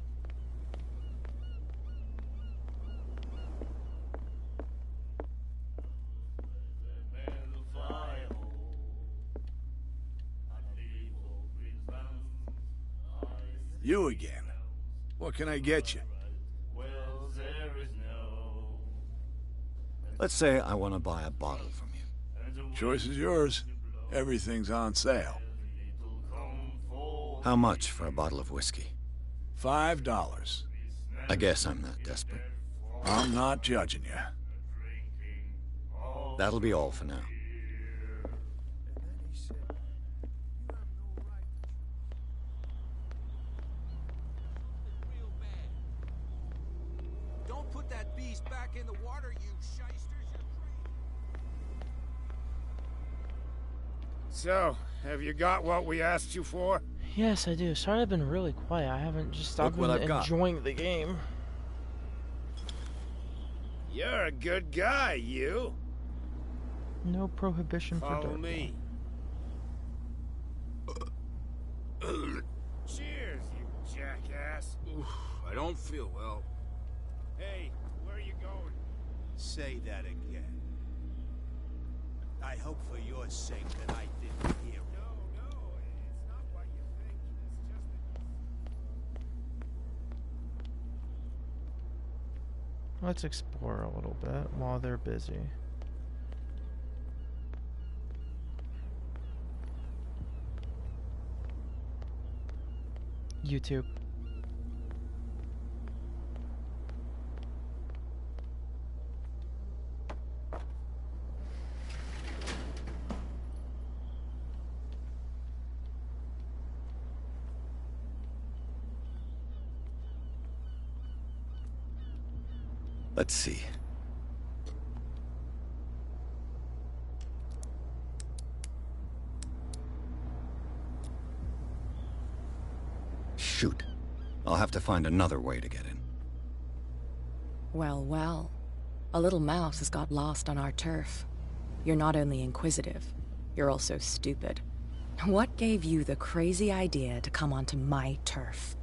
You again. What can I get you? Let's say I want to buy a bottle from you. Choice is yours. Everything's on sale. How much for a bottle of whiskey? $5. I guess I'm not desperate. I'm not judging you. That'll be all for now. Don't put that beast back in the water, you shysters. So, have you got what we asked you for? Yes, I do. Sorry I've been really quiet. I haven't just... I've been enjoying the game. You're a good guy, you. No prohibition for Follow dirt. me. Cheers, you jackass. Oof, I don't feel well. Hey, where are you going? Say that again. I hope for your sake that I didn't hear it. No, it's not what you think. It's just Let's explore a little bit while they're busy. YouTube. Let's see. Shoot. I'll have to find another way to get in. Well, well. A little mouse has got lost on our turf. You're not only inquisitive, you're also stupid. What gave you the crazy idea to come onto my turf?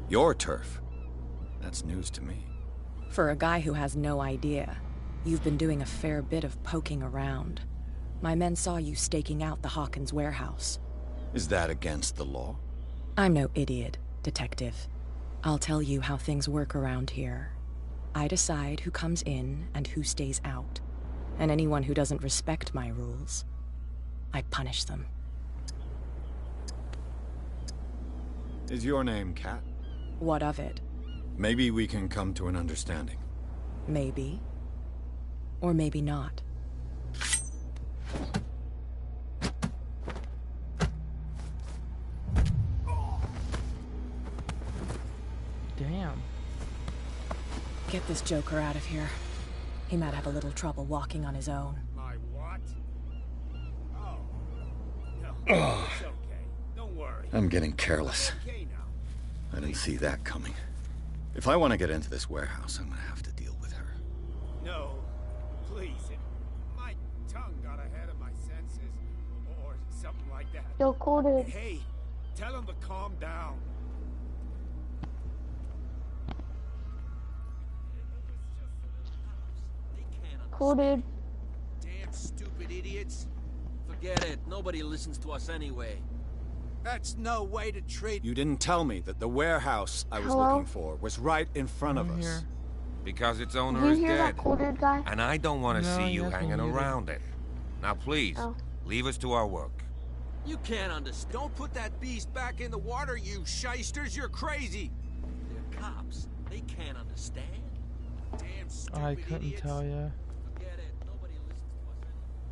Your turf? That's news to me. For a guy who has no idea, you've been doing a fair bit of poking around. My men saw you staking out the Hawkins warehouse. Is that against the law? I'm no idiot, Detective. I'll tell you how things work around here. I decide who comes in and who stays out. And anyone who doesn't respect my rules, I punish them. Is your name Kat? What of it? Maybe we can come to an understanding. Maybe. Or maybe not. Damn. Get this joker out of here. He might have a little trouble walking on his own. My what? Oh. No, it's okay. Don't worry. I'm getting careless. Okay now. I didn't see that coming. If I want to get into this warehouse, I'm gonna have to deal with her. No, please. My tongue got ahead of my senses, or something like that. Yo, Corded. Hey, tell him to calm down. Corded. Damn stupid idiots. Forget it. Nobody listens to us anyway. That's no way to treat... You didn't tell me that the warehouse I was Hello? looking for was right in front of us. Here. Because its Did owner you is hear dead. that Corded guy? And I don't want to No, see he you hasn't hanging muted. around it. Now please, Oh. leave us to our work. You can't understand. Don't put that beast back in the water, you shysters. You're crazy. They're cops. They can't understand. Damn stupid I couldn't idiots. tell ya. Forget it. Nobody listens to us anyway.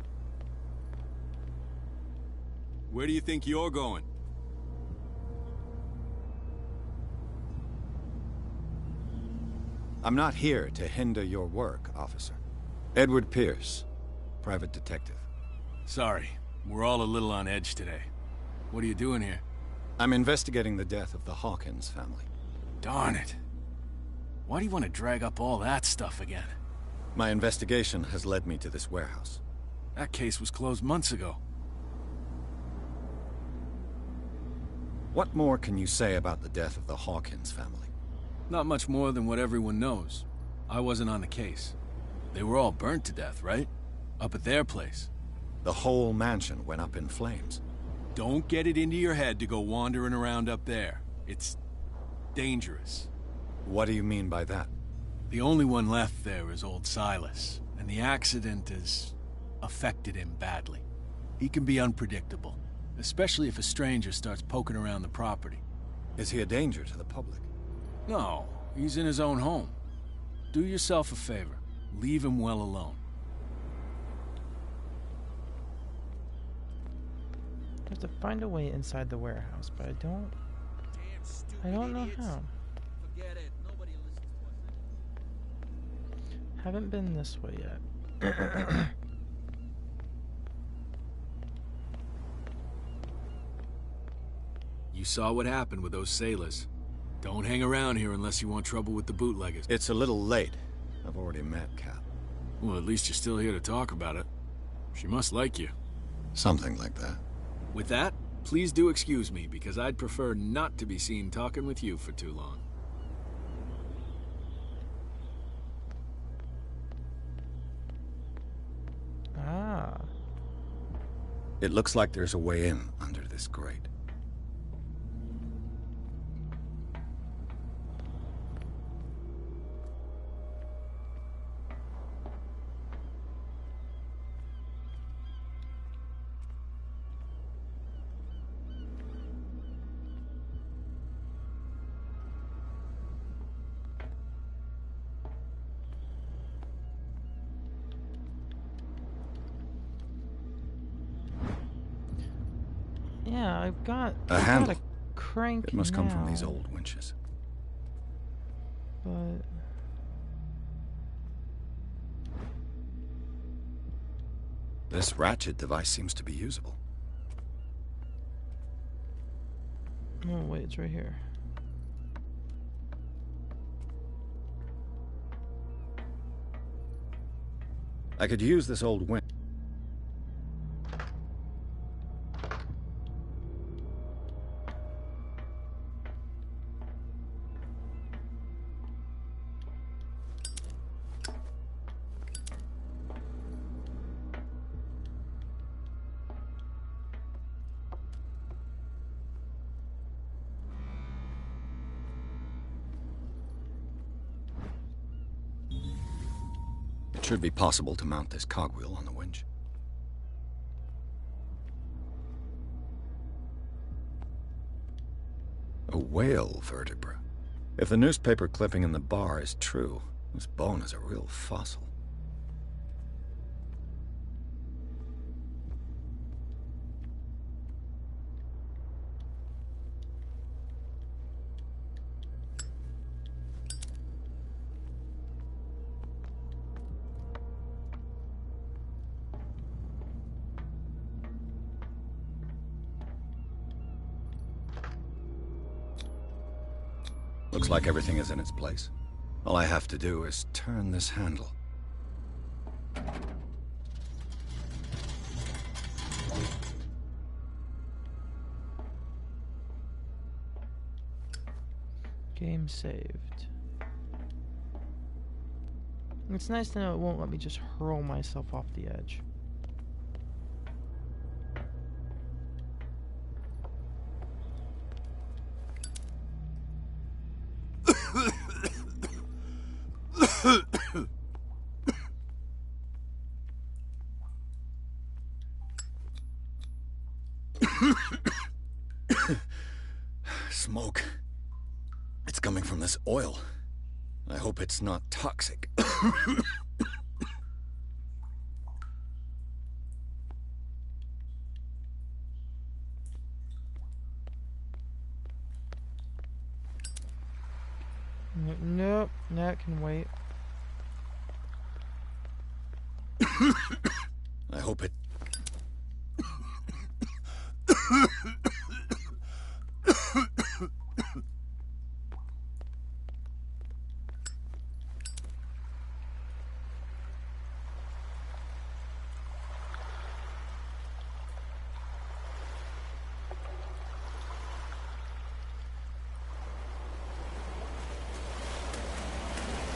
Where do you think you're going? I'm not here to hinder your work, officer. Edward Pierce, private detective. Sorry, we're all a little on edge today. What are you doing here? I'm investigating the death of the Hawkins family. Darn it. Why do you want to drag up all that stuff again? My investigation has led me to this warehouse. That case was closed months ago. What more can you say about the death of the Hawkins family? Not much more than what everyone knows. I wasn't on the case. They were all burnt to death, right? Up at their place. The whole mansion went up in flames. Don't get it into your head to go wandering around up there. It's dangerous. What do you mean by that? The only one left there is old Silas, and the accident has affected him badly. He can be unpredictable, especially if a stranger starts poking around the property. Is he a danger to the public? No, he's in his own home. Do yourself a favor. Leave him well alone. I have to find a way inside the warehouse, but I don't know how. Forget it. Nobody listens to us. Haven't been this way yet. You saw what happened with those sailors. Don't hang around here unless you want trouble with the bootleggers. It's a little late. I've already met Kat. Well, at least you're still here to talk about it. She must like you. Something like that. With that, please do excuse me, because I'd prefer not to be seen talking with you for too long. Ah. It looks like there's a way in under this grate. Yeah, I've got A handle. a crank. It must come from now, these old winches. But This ratchet device seems to be usable. Oh, wait, it's right here. I could use this old winch. It should be possible to mount this cogwheel on the winch. A whale vertebra. If the newspaper clipping in the bar is true, this bone is a real fossil. Looks like everything is in its place. All I have to do is turn this handle. Game saved. It's nice to know it won't let me just hurl myself off the edge. Smoke. It's coming from this oil. I hope it's not toxic. Nope, that can wait. I hope it...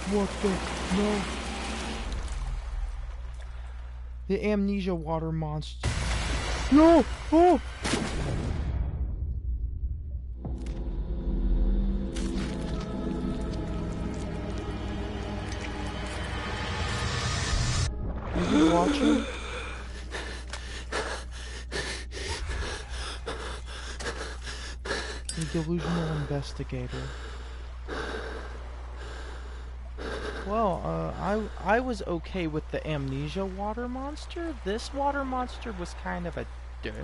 What the? No. The amnesia water monster. No! Oh! Are you watching? The delusional investigator. Well, I was okay with the amnesia water monster. This water monster was kind of a dick.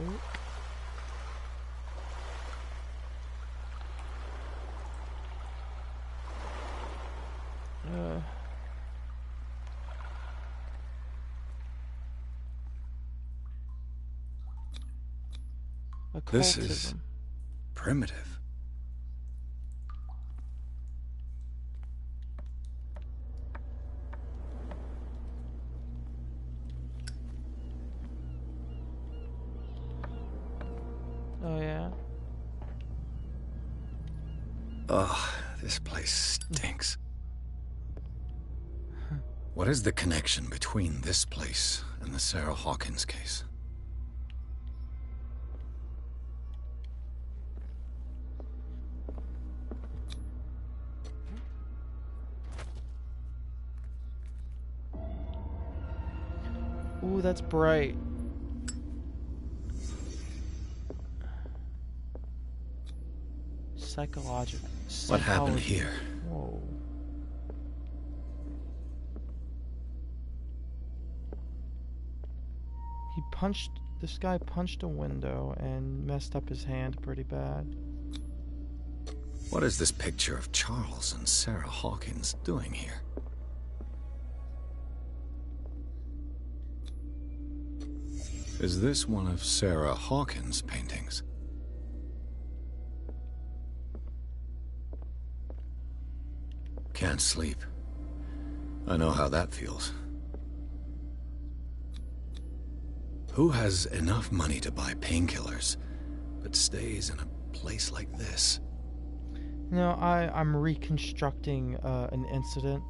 This is primitive. Oh, yeah? Ugh, this place stinks. What is the connection between this place and the Sarah Hawkins case? Ooh, that's bright. Psychological. What happened here? Whoa. This guy punched a window and messed up his hand pretty bad. What is this picture of Charles and Sarah Hawkins doing here? Is this one of Sarah Hawkins' paintings? can't sleep. I know how that feels. Who has enough money to buy painkillers, but stays in a place like this? No, I'm reconstructing an incident.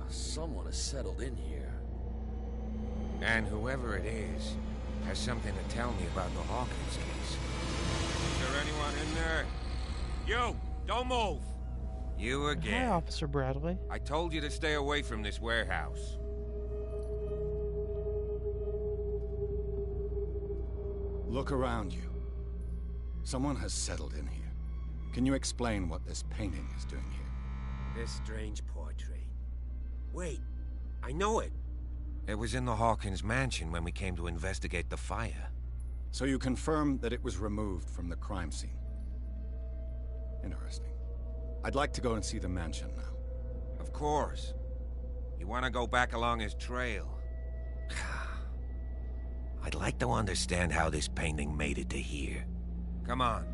Someone has settled in here. And whoever it is has something to tell me about the Hawkins case. Is there anyone in there? You! Don't move! You again. Hi, Officer Bradley. I told you to stay away from this warehouse. Look around you. Someone has settled in here. Can you explain what this painting is doing here? This strange portrait. Wait, I know it. It was in the Hawkins mansion when we came to investigate the fire. So you confirm that it was removed from the crime scene. Interesting. I'd like to go and see the mansion now. Of course. You want to go back along his trail? I'd like to understand how this painting made it to here. Come on.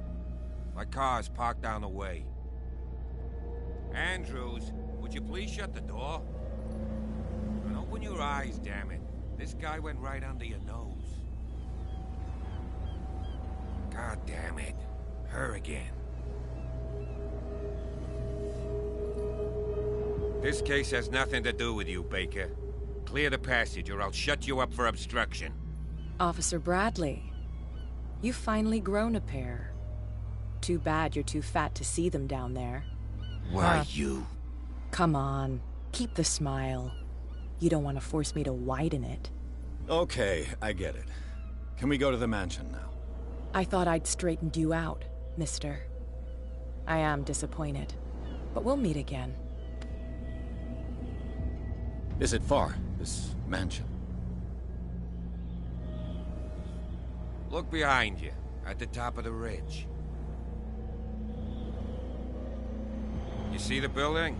My car's parked down the way. Andrews, would you please shut the door? And open your eyes, damn it. This guy went right under your nose. God damn it. Her again. This case has nothing to do with you, Baker. Clear the passage or I'll shut you up for obstruction. Officer Bradley, you've finally grown a pair. Too bad you're too fat to see them down there. Why, you? Come on, keep the smile. You don't want to force me to widen it. Okay, I get it. Can we go to the mansion now? I thought I'd straightened you out, mister. I am disappointed, but we'll meet again. Is it far, this mansion? Look behind you, at the top of the ridge. You see the building?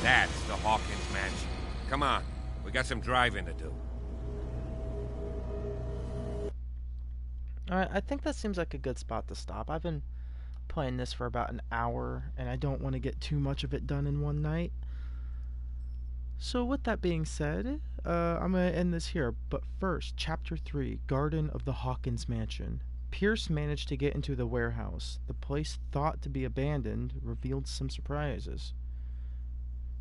That's the Hawkins mansion. Come on, we got some driving to do. Alright, I think that seems like a good spot to stop. I've been playing this for about an hour, and I don't want to get too much of it done in one night. So with that being said, I'm going to end this here. But first, Chapter 3, Garden of the Hawkins Mansion. Pierce managed to get into the warehouse. The place thought to be abandoned revealed some surprises.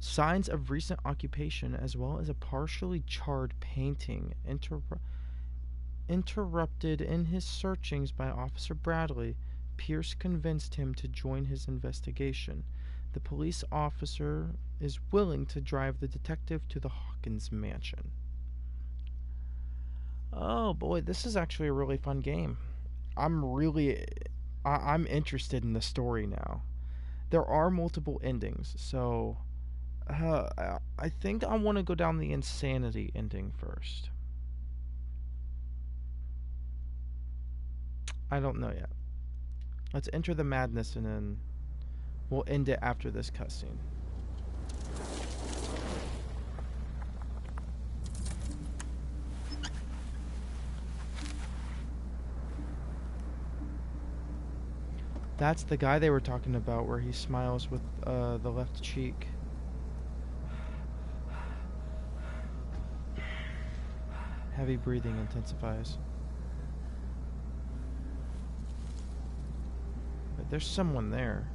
Signs of recent occupation, as well as a partially charred painting, interrupted in his searchings by Officer Bradley. Pierce convinced him to join his investigation. The police officer is willing to drive the detective to the Hawkins mansion. Oh boy, this is actually a really fun game. I'm interested in the story now. There are multiple endings, so I think I want to go down the insanity ending first. I don't know yet. Let's enter the madness and then we'll end it after this cutscene. That's the guy they were talking about where he smiles with the left cheek. Heavy breathing intensifies. But there's someone there.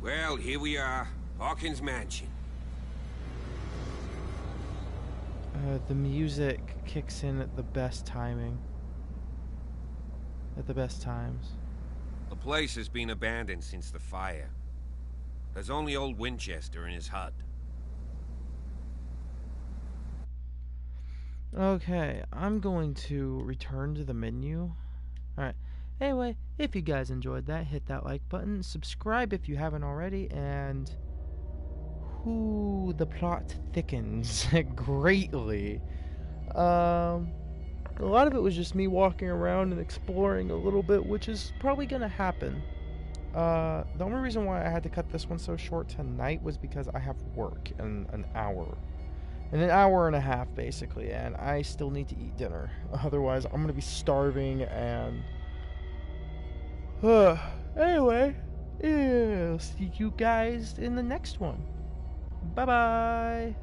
Well, here we are. Hawkins Mansion. The music kicks in at the best timing. At the best times. The place has been abandoned since the fire. There's only old Winchester in his hut. Okay, I'm going to return to the menu Alright. Anyway, if you guys enjoyed that, hit that like button. Subscribe if you haven't already. And the plot thickens greatly. A lot of it was just me walking around and exploring a little bit, which is probably going to happen. The only reason why I had to cut this one so short tonight was because I have work in an hour. In an hour and a half, basically, and I still need to eat dinner. Otherwise, I'm going to be starving, and... anyway, I'll see you guys in the next one. Bye-bye!